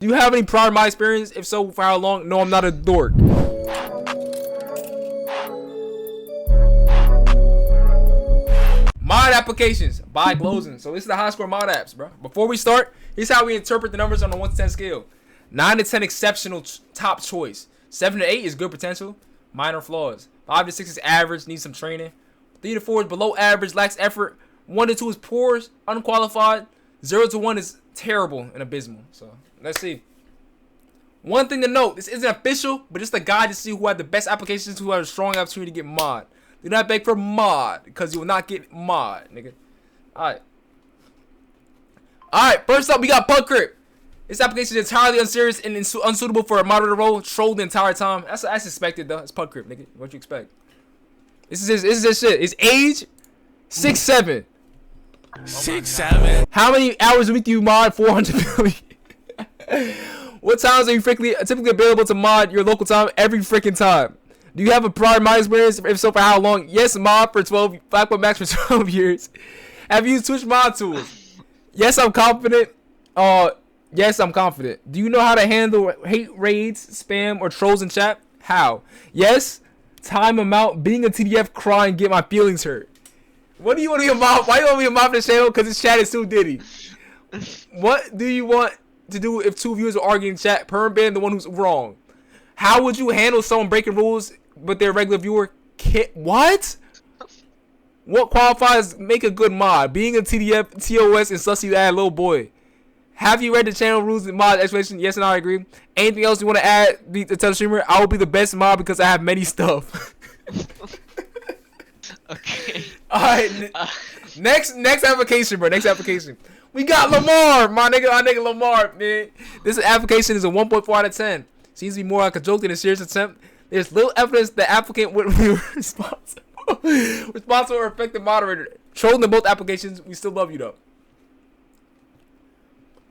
Do you have any prior mod experience? If so, for how long? No, I'm not a dork. Mod applications by Glozin. So this is the HiScore mod apps, bro. Before we start, here's how we interpret the numbers on a 1 to 10 scale. 9 to 10 exceptional top choice. 7 to 8 is good potential, minor flaws. 5 to 6 is average, needs some training. 3 to 4 is below average, lacks effort. 1 to 2 is poor, unqualified. 0 to 1 is terrible and abysmal. So let's see. One thing to note, this isn't official, but just a guide to see who had the best applications, who had a strong opportunity to get mod. Do not beg for mod, because you will not get mod, nigga. Alright. Alright, first up, we got Bug Crip. This application is entirely unserious and unsuitable for a moderator role. Trolled the entire time. That's expected, though. It's Bug Crip, nigga. What you expect? This is his shit. His age, 6'7". 6'7". How many hours a week do you mod? 400 million. What times are you typically available to mod your local time? Every freaking time. Do you have a prior mod experience? If so, for how long? Yes, mod for 12. Blackboard Max for 12 years. Have you used Twitch mod tools? Yes, I'm confident. Yes, I'm confident. Do you know how to handle hate raids, spam, or trolls in chat? How? Yes. Time amount. Being a TDF, crying, get my feelings hurt. What do you want to be a mob? Why do you want to be a mob for the channel? Because this chat is too diddy. What do you want to do if two viewers are arguing in chat? Perm ban the one who's wrong. How would you handle someone breaking rules but they're a regular viewer? What? What qualifies make a good mod? Being a TDF, TOS, and sussy ass little boy. Have you read the channel rules and mod explanation? Yes, and I agree. Anything else you want to add to tell the streamer? I will be the best mod because I have many stuff. Okay. Alright, next application, bro. Next application. We got Lamar, my nigga Lamar, man. This application is a 1.4 out of 10. Seems to be more like a joke than a serious attempt. There's little evidence the applicant would be responsible or effective moderator. Trolling in both applications. We still love you though.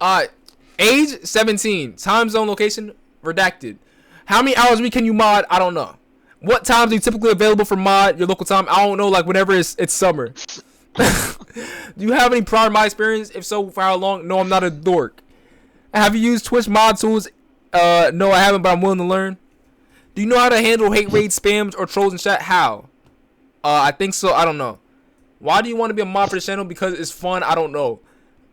Alright. Age 17. Time zone location redacted. How many hours a week can you mod? I don't know. What times are you typically available for mod your local time? I don't know, like whenever it's summer. Do you have any prior mod experience? If so, for how long? No, I'm not a dork. Have you used Twitch mod tools? No, I haven't, but I'm willing to learn. Do you know how to handle hate raids, spams, or trolls in chat? How? I think so. I don't know. Why do you want to be a mod for the channel? Because it's fun. I don't know.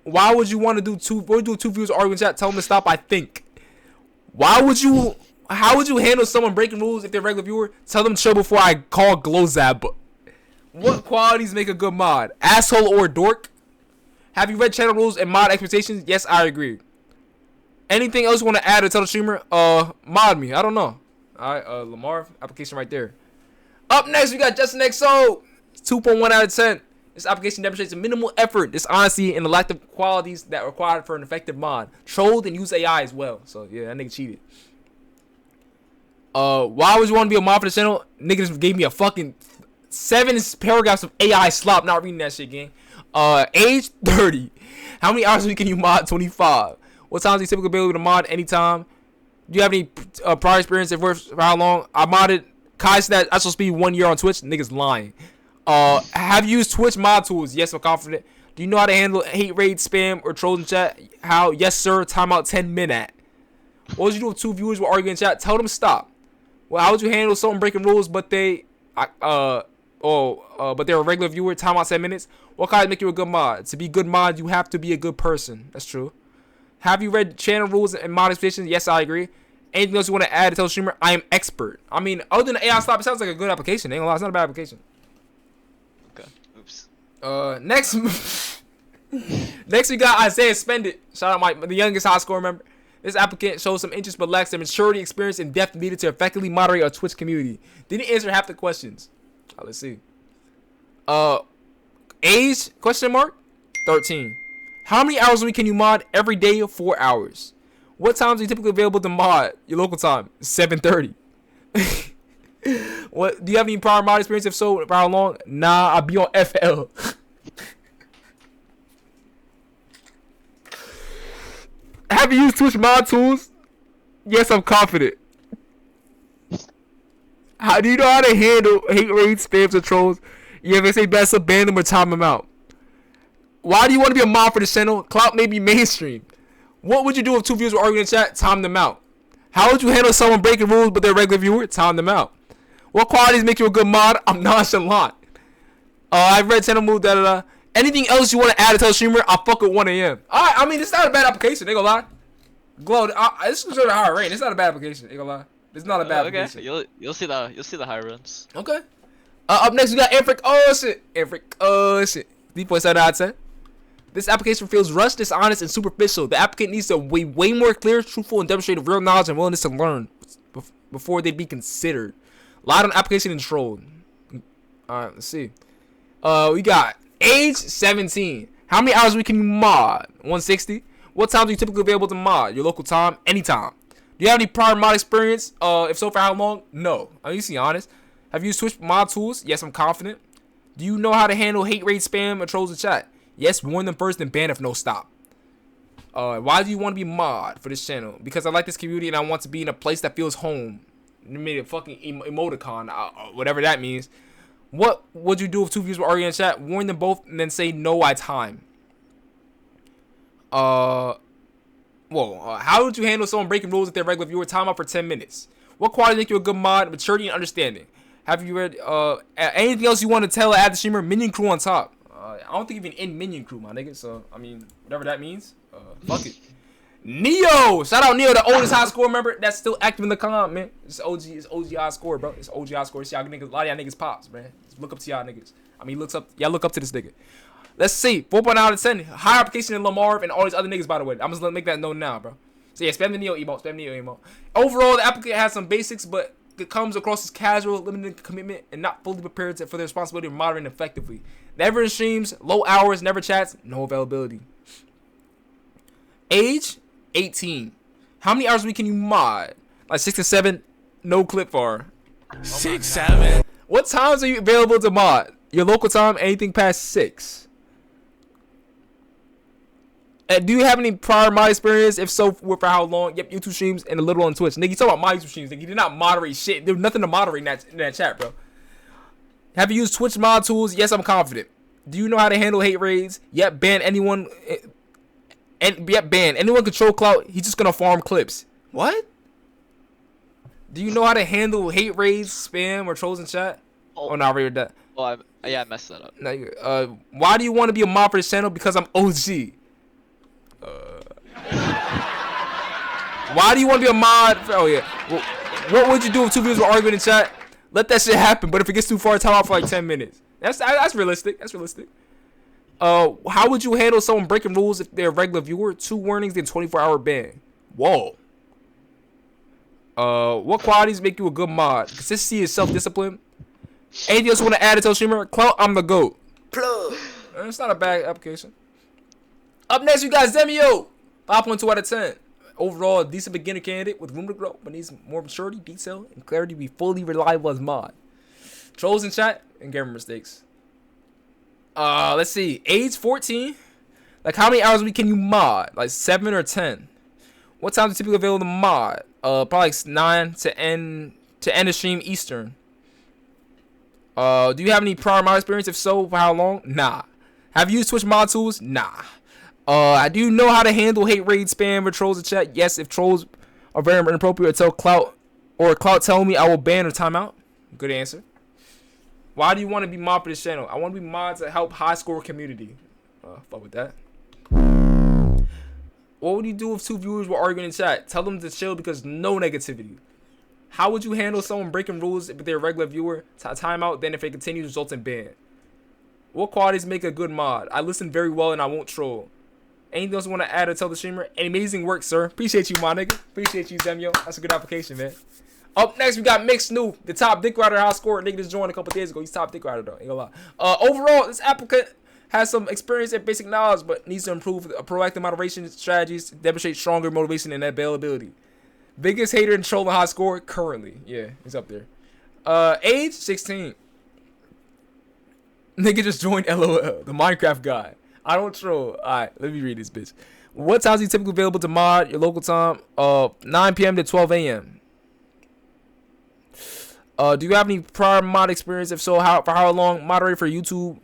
Why would you want to do two views arguing in chat? Tell them to stop. I think. How would you handle someone breaking rules if they're a regular viewer? Tell them to chill before I call Glozab. What qualities make a good mod? Asshole or dork? Have you read channel rules and mod expectations? Yes, I agree. Anything else you want to add or tell the streamer? Mod me. I don't know. Alright, Lamar application right there. Up next, we got Justin XO. 2.1 out of 10. This application demonstrates a minimal effort, dishonesty, and the lack of qualities that are required for an effective mod. Trolled and used AI as well. So yeah, that nigga cheated. Why would you want to be a mod for the channel? Nigga just gave me a fucking 7 paragraphs of AI slop. Not reading that shit, gang. Age 30. How many hours a week can you mod? 25. What times are you typically able to mod? Anytime. Do you have any prior experience for how long? I modded Kai's that I supposed to be 1 year on Twitch. Niggas lying. Have you used Twitch mod tools? Yes, I'm confident. Do you know how to handle hate raid, spam, or trolls in chat? How? Yes, sir. Timeout 10 minutes. What would you do if two viewers were arguing in chat? Tell them to stop. Well, how would you handle someone breaking rules, but they're a regular viewer? Timeout 10 minutes. What kind make you a good mod? To be good mod, you have to be a good person. That's true. Have you read channel rules and mod explanations? Yes, I agree. Anything else you want to add to tell the streamer? I am expert. I mean, other than AI stop, it sounds like a good application. Ain't gonna lie, it's not a bad application. Okay. Oops. Next we got Isaiah Spend It. Shout out the youngest HiScore member. This applicant shows some interest but lacks the maturity, experience, and depth needed to effectively moderate a Twitch community. Didn't answer half the questions. Let's see. Age? Question mark? 13. How many hours a week can you mod? Every day, 4 hours. What times are you typically available to mod your local time? 7:30. What? Do you have any prior mod experience? If so, for how long? Nah, I'll be on FL. Have you used Twitch mod tools? Yes, I'm confident. How do you know how to handle hate raids, spams, or trolls? You ever say best ban them or time them out? Why do you want to be a mod for the channel? Clout may be mainstream. What would you do if two viewers were arguing in chat? Time them out. How would you handle someone breaking rules but they're a regular viewer? Time them out. What qualities make you a good mod? I'm nonchalant. I've read channel move, da. Anything else you want to add to tell streamer? I'll fuck at 1 a.m. Alright, I mean, it's not a bad application. They gonna lie. Glow, this is a higher rate. It's not a bad application. They gonna lie. It's not a bad application. You'll see the high runs. Okay. Up next we got Afric. Oh shit. 3.7 out of 10. This application feels rushed, dishonest, and superficial. The applicant needs to be way more clear, truthful, and demonstrate real knowledge and willingness to learn before they'd be considered. Lied on application and trolled. Alright, let's see. We got age 17. How many hours a week can you mod? 160. What times are you typically available to mod? Your local time? Anytime. Do you have any prior mod experience? If so, for how long? No. I mean, you see, honest. Have you used Twitch mod tools? Yes, I'm confident. Do you know how to handle hate rate, spam, or trolls in chat? Yes, warn them first and ban if no stop. Why do you want to be mod for this channel? Because I like this community and I want to be in a place that feels home. You made a fucking emoticon, whatever that means. What would you do if two viewers were arguing in chat? Warn them both and then say no, I time. How would you handle someone breaking rules if they're regular viewer? Time out for 10 minutes. What quality make you a good mod? Maturity and understanding. Have you read anything else you want to tell add the streamer? Minion crew on top. I don't think even in minion crew, my nigga. So I mean, whatever that means. Fuck it. Neo, shout out Neo, the oldest HiScore member that's still active in the comment, man. It's OG HiScore, bro. It's OG HiScore. See, y'all niggas, a lot of y'all niggas pops, man. Just look up to y'all niggas. I mean, y'all look up to this nigga. Let's see, 4.9 out of 10. Higher application than Lamar and all these other niggas, by the way. I'm just gonna make that known now, bro. So yeah, spam the Neo emote. Overall, the applicant has some basics, but it comes across as casual, limited commitment, and not fully prepared for the responsibility of moderating effectively. Never in streams, low hours, never chats, no availability. Age 18. How many hours a week can you mod? Like 6 to 7, no clip bar. 6, 7. What times are you available to mod? Your local time, anything past 6. Do you have any prior mod experience? If so, for how long? Yep, YouTube streams and a little on Twitch. Nigga, you talking about my YouTube streams. Nigga, you did not moderate shit. There's nothing to moderate in that chat, bro. Have you used Twitch mod tools? Yes, I'm confident. Do you know how to handle hate raids? Yep, ban anyone. Ban. Anyone control clout, he's just gonna farm clips. What? Do you know how to handle hate raids, spam, or trolls in chat? Oh, no, I read that. Oh, I messed that up. No, why do you want to be a mod for this channel? Because I'm OG. Why do you want to be a mod? Oh yeah. Well, what would you do if two viewers were arguing in chat? Let that shit happen. But if it gets too far, time out for like 10 minutes. That's realistic. That's realistic. How would you handle someone breaking rules if they're a regular viewer? 2 warnings, then 24-hour ban. Whoa. What qualities make you a good mod? Consistency is self-discipline. Anything else you want to add to tell streamer? Clout, I'm the GOAT. Plug. It's not a bad application. Up next, you got Zemio. 5.2 out of 10. Overall, a decent beginner candidate with room to grow, but needs more maturity, detail, and clarity to be fully reliable as mod. Trolls in chat and grammar mistakes. Let's see. Age 14. Like, how many hours a week can you mod? Like 7 or 10. What time is typically available to mod? Probably like 9 to end the stream Eastern. Do you have any prior mod experience? If so, for how long? Nah. Have you used Twitch mod tools? Nah. Do you know how to handle hate raid, spam, or trolls in chat? Yes, if trolls are very inappropriate, tell Clout tell me, I will ban or timeout. Good answer. Why do you want to be mod for this channel? I want to be mod to help HiScore community. Fuck with that. What would you do if 2 viewers were arguing in chat? Tell them to chill because no negativity. How would you handle someone breaking rules if they're a regular viewer? Timeout, then if it continues, results in ban. What qualities make a good mod? I listen very well and I won't troll. Anything else you want to add or tell the streamer? Amazing work, sir. Appreciate you, my nigga. Appreciate you, Zemio. That's a good application, man. Up next, we got Mix New, the top dick rider HiScore. Nigga just joined a couple days ago. He's top dick rider, though. Ain't gonna lie. Overall, this applicant has some experience and basic knowledge, but needs to improve proactive moderation strategies to demonstrate stronger motivation and availability. Biggest hater and troll in HiScore currently. Yeah, he's up there. Age 16. Nigga just joined LOL, the Minecraft guy. I don't troll. Alright, let me read this bitch. What times are you typically available to mod? Your local time? 9 p.m. to 12 a.m. Do you have any prior mod experience? If so, for how long? Moderate for YouTube.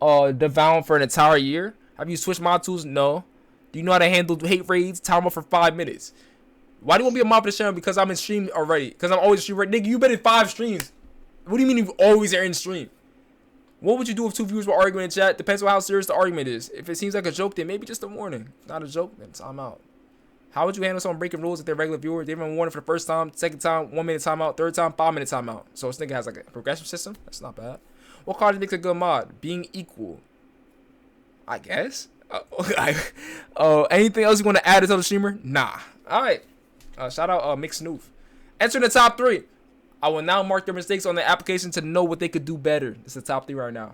Devound for an entire year. Have you switched mod tools? No. Do you know how to handle hate raids? Time off for 5 minutes. Why do you want to be a mod for the channel? Because I'm in stream already. Because I'm always stream right. Nigga, you been in 5 streams. What do you mean you always are in stream? What would you do if 2 viewers were arguing in chat? Depends on how serious the argument is. If it seems like a joke, then maybe just a warning. If not a joke, then time out. How would you handle someone breaking rules if they're a regular viewer? They've been warned for the first time, second time, 1 minute timeout, third time, 5 minute timeout. So this nigga has like a progression system. That's not bad. What quality makes a good mod? Being equal. I guess. Anything else you want to add to the streamer? Nah. All right. Shout out Mix Snoof. Enter the top 3. I will now mark their mistakes on the application to know what they could do better. It's the top 3 right now.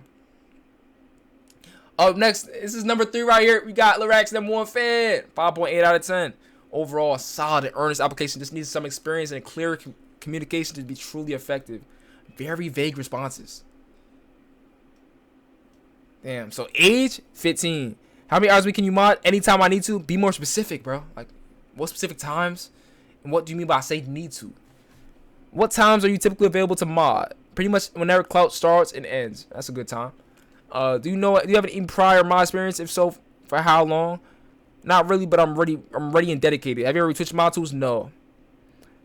Up next, this is number 3 right here. We got Lyrax #1 fan. 5.8 out of 10. Overall, solid and earnest application. Just needs some experience and clear communication to be truly effective. Very vague responses. Damn. So age 15. How many hours a week can you mod? Anytime I need to. Be more specific, bro. Like, what specific times? And what do you mean by say need to? What times are you typically available to mod? Pretty much whenever Cuhlout starts and ends. That's a good time. Do you have any prior mod experience? If so, for how long? Not really, but I'm ready and dedicated. Have you ever switched mod tools? No.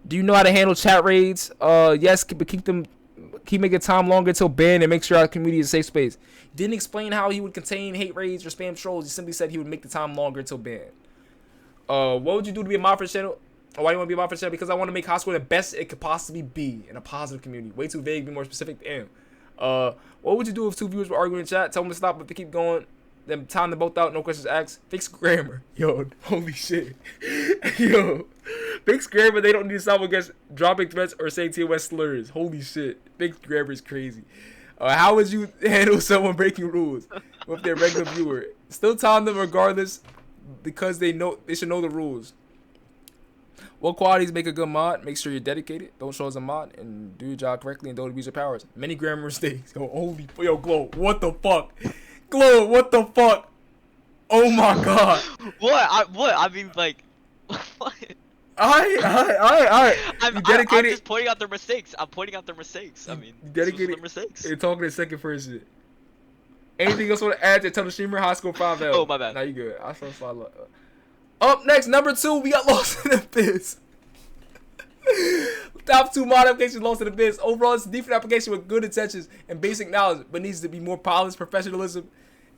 Do you know how to handle chat raids? Yes, but keep making time longer until ban and make sure our community is a safe space. Didn't explain how he would contain hate raids or spam trolls. He simply said he would make the time longer until ban. What would you do to be a mod for the channel? Why do you want to be a mod for the channel? Because I want to make HiScore the best it could possibly be in a positive community. Way too vague, be more specific. Damn. What would you do if 2 viewers were arguing in chat? Tell them to stop, but they keep going. Then time them both out, no questions asked. Fix grammar. Yo, holy shit. Yo. Fix grammar, they don't need to stop against dropping threats or saying TOS slurs. Holy shit. Fix grammar is crazy. How would you handle someone breaking rules with their regular viewer? Still time them regardless because they should know the rules. What qualities make a good mod? Make sure you're dedicated, don't show as a mod, and do your job correctly and don't abuse your powers. Many grammar mistakes. Yo, Glow, what the fuck? Glow, what the fuck? Oh my god. What? I mean, like, what? Alright. I'm just pointing out their mistakes. I'm pointing out their mistakes. I mean, dedicated. Their mistakes. You're talking in second person. Anything else want to add to tell the streamer? HiScore 5L. Oh, my bad. Nah, you good. I saw slide. Up next, number 2, we got Lost in the Abyss. Top 2 mod applications, Lost in the Abyss. Overall, it's a decent application with good intentions and basic knowledge, but needs to be more polished, professionalism,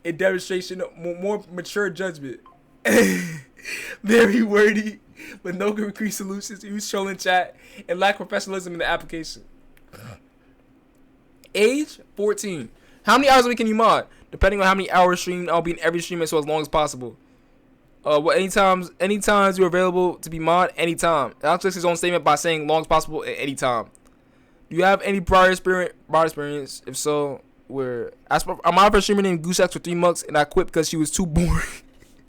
and demonstration, more mature judgment. Very wordy, with no concrete solutions, use trolling chat, and lack professionalism in the application. Age 14. How many hours a week can you mod? Depending on how many hours streamed, I'll be in every stream so as long as possible. Anytimes you're available to be mod, anytime. I'll fix his own statement by saying long as possible at any time. Do you have any prior experience? If so, where I'm on for a streamer named Goosex for 3 months and I quit because she was too boring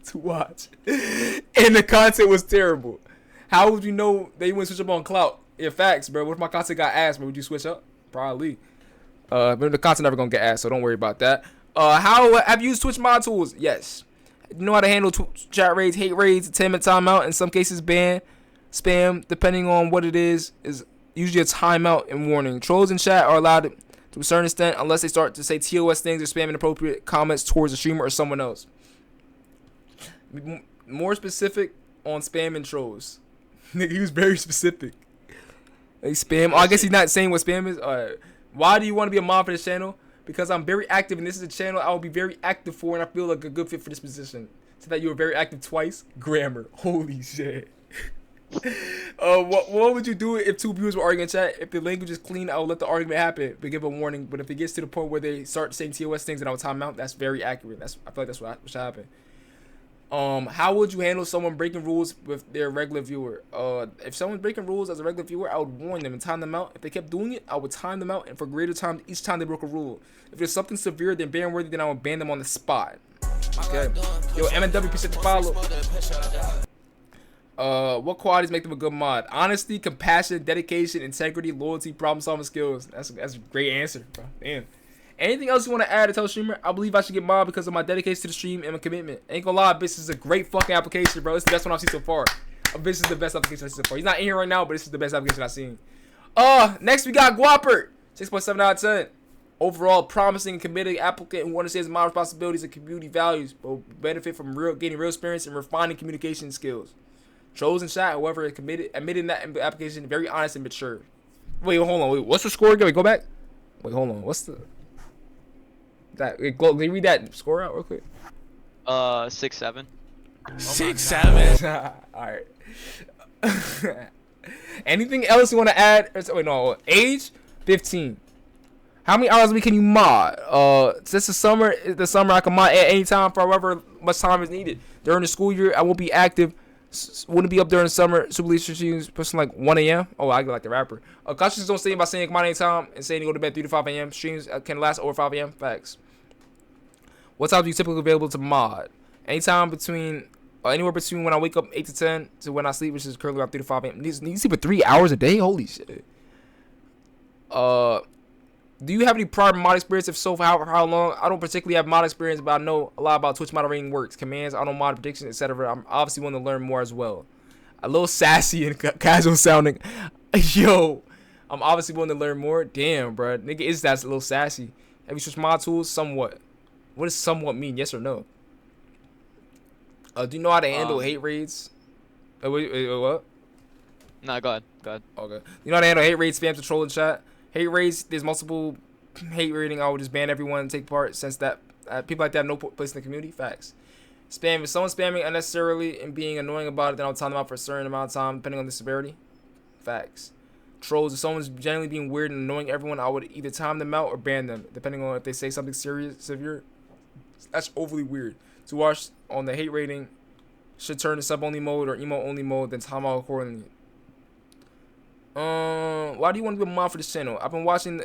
to watch. And the content was terrible. How would you know they wouldn't switch up on Cuhlout? Yeah, facts, bro. What if my content got ass, bro? Would you switch up? Probably. But the content never gonna get ass, so don't worry about that. How have you used Twitch mod tools? Yes. You know how to handle chat raids, hate raids, 10-minute timeout, in some cases ban, spam, depending on what it is usually a timeout and warning. Trolls in chat are allowed to a certain extent unless they start to say TOS things or spam inappropriate comments towards the streamer or someone else. More specific on spam and trolls. Nigga, he was very specific. They spam. Oh, I guess he's not saying what spam is. Alright. Why do you want to be a mod for this channel? Because I'm very active and this is a channel I will be very active for and I feel like a good fit for this position. So that you were very active twice. Grammar. Holy shit. What would you do if 2 viewers were arguing in chat? If the language is clean, I will let the argument happen, but give a warning. But if it gets to the point where they start saying TOS things and I will time out, that's very accurate. I feel like that's what should happen. How would you handle someone breaking rules with their regular viewer? If someone's breaking rules as a regular viewer, I would warn them and time them out. If they kept doing it, I would time them out and for greater time each time they broke a rule. If there's something severe than ban worthy, then I would ban them on the spot. Okay. Yo, MNW, appreciate the follow. What qualities make them a good mod? Honesty, compassion, dedication, integrity, loyalty, problem solving skills. That's a great answer, bro. Damn. Anything else you want to add to tell the streamer? I believe I should get mod because of my dedication to the stream and my commitment. Ain't gonna lie, Abyss is a great fucking application, bro. It's the best one I've seen so far. Abyss is the best application I've seen so far. He's not in here right now, but this is the best application I've seen. Next we got Guapert. 6.7 out of 10. Overall, promising and committed applicant who understands my responsibilities and community values will benefit from gaining real experience and refining communication skills. Chosen shot, however, admitting that application very honest and mature. Wait, hold on. Wait, what's the score again? Wait, go back. Wait, hold on. What's the that? Can you read that score out real quick? 6-7. 6-7. All right. Anything else you want to add? Wait, no. Age 15. How many hours a week can you mod? Since the summer I can mod at any time for however much time is needed. During the school year, I won't be active. Wouldn't be up during the summer. Super league streams pushing like 1 a.m. Oh, I get like the rapper. Conscious don't stay by saying come on anytime and saying to go to bed 3 to 5 a.m. Streams can last over 5 a.m. Facts. What times are you typically available to mod? Anytime between, anywhere between when I wake up 8 to 10 to when I sleep, which is currently around 3 to 5 a.m. Need you sleep for 3 hours a day? Holy shit. Do you have any prior mod experience? If so, for how long? I don't particularly have mod experience, but I know a lot about Twitch moderating works, commands, auto mod predictions, etc. I'm obviously want to learn more as well. A little sassy and casual sounding. Yo, I'm obviously willing to learn more. Damn, bro. Nigga is that a little sassy. Have you switched mod tools? Somewhat. What does somewhat mean? Yes or no? Do you know how to handle hate raids? What? No, go ahead. Go ahead. Okay. You know how to handle hate raids, spam, troll, and chat? Hate raids, there's multiple hate rating. I would just ban everyone and take part since that people like that have no place in the community. Facts. Spam. If someone's spamming unnecessarily and being annoying about it, then I'll time them out for a certain amount of time, depending on the severity. Facts. Trolls. If someone's generally being weird and annoying everyone, I would either time them out or ban them, depending on if they say something severe. That's overly weird. To watch on the hate rating, should turn to sub-only mode or emo-only mode, then time out accordingly. Why do you want to be a mod for this channel? I've been watching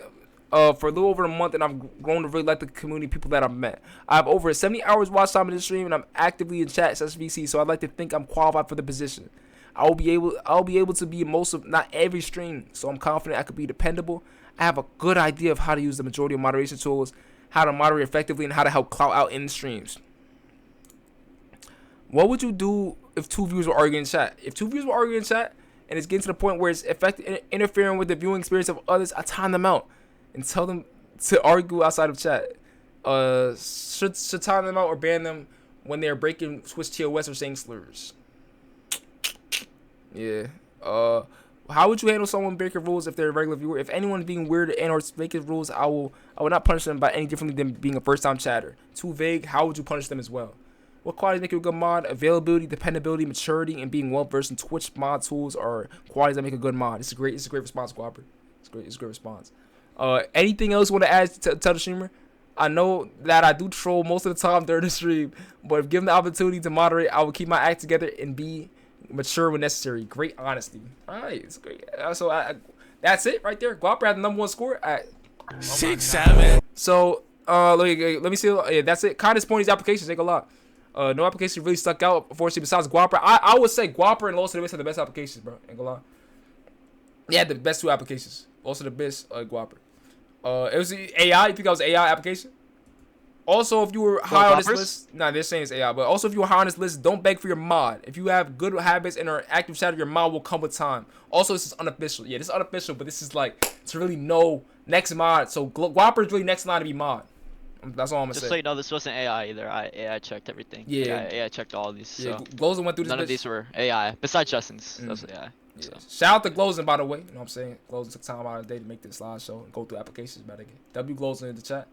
for a little over a month, and I've grown to really like the community people that I've met. I have over 70 hours watch time in this stream, and I'm actively in chat SVC, so I'd like to think I'm qualified for the position. I'll be able to be in most of, not every stream, so I'm confident I could be dependable. I have a good idea of how to use the majority of moderation tools, how to moderate effectively, and how to help clout out in streams. What would you do if two viewers were arguing in chat? If two viewers were arguing in chat, and it's getting to the point where it's interfering with the viewing experience of others, I time them out and tell them to argue outside of chat. Should time them out or ban them when they're breaking Twitch TOS or saying slurs. Yeah. How would you handle someone breaking rules if they're a regular viewer? If anyone's being weird and or breaking rules, I will not punish them by any differently than being a first-time chatter. Too vague. How would you punish them as well? What qualities make you a good mod? Availability, dependability, maturity, and being well versed in Twitch mod tools are qualities that make a good mod. It's a great response, Guapper. It's a great response. Anything else you want to add to tell the streamer? I know that I do troll most of the time during the stream, but if given the opportunity to moderate, I will keep my act together and be mature when necessary. Great honesty. All right, it's great. So that's it right there. Guapper had the #1 score at 6-7. So let me see. Yeah, that's it. Kind of disappointing these applications. Ain't gonna lie. No application really stuck out, unfortunately, besides Guapper. I would say Guapper and Lost to the Abyss are the best applications, bro. Ain't gonna lie. Yeah, the best 2 applications. Lost to the Abyss, Guapper. It was AI. You think that was AI application? Also, if you were high on this list, they're saying it's AI, but also if you were high on this list, don't beg for your mod. If you have good habits and are active chatter, your mod will come with time. Also, this is unofficial. Yeah, this is unofficial, but this is like to really know next mod. So Guapper is really next in line to be mod. That's all I'm gonna say. Just so you know, this wasn't AI either. AI checked everything. Yeah. AI checked all these. So. Yeah, Glozin went through this. None of these were AI, besides Justin's. That's AI. Yeah. So. Shout out to Glozin, by the way. You know what I'm saying? Glozin took time out of the day to make this slideshow and go through applications better. W Glozin in the chat.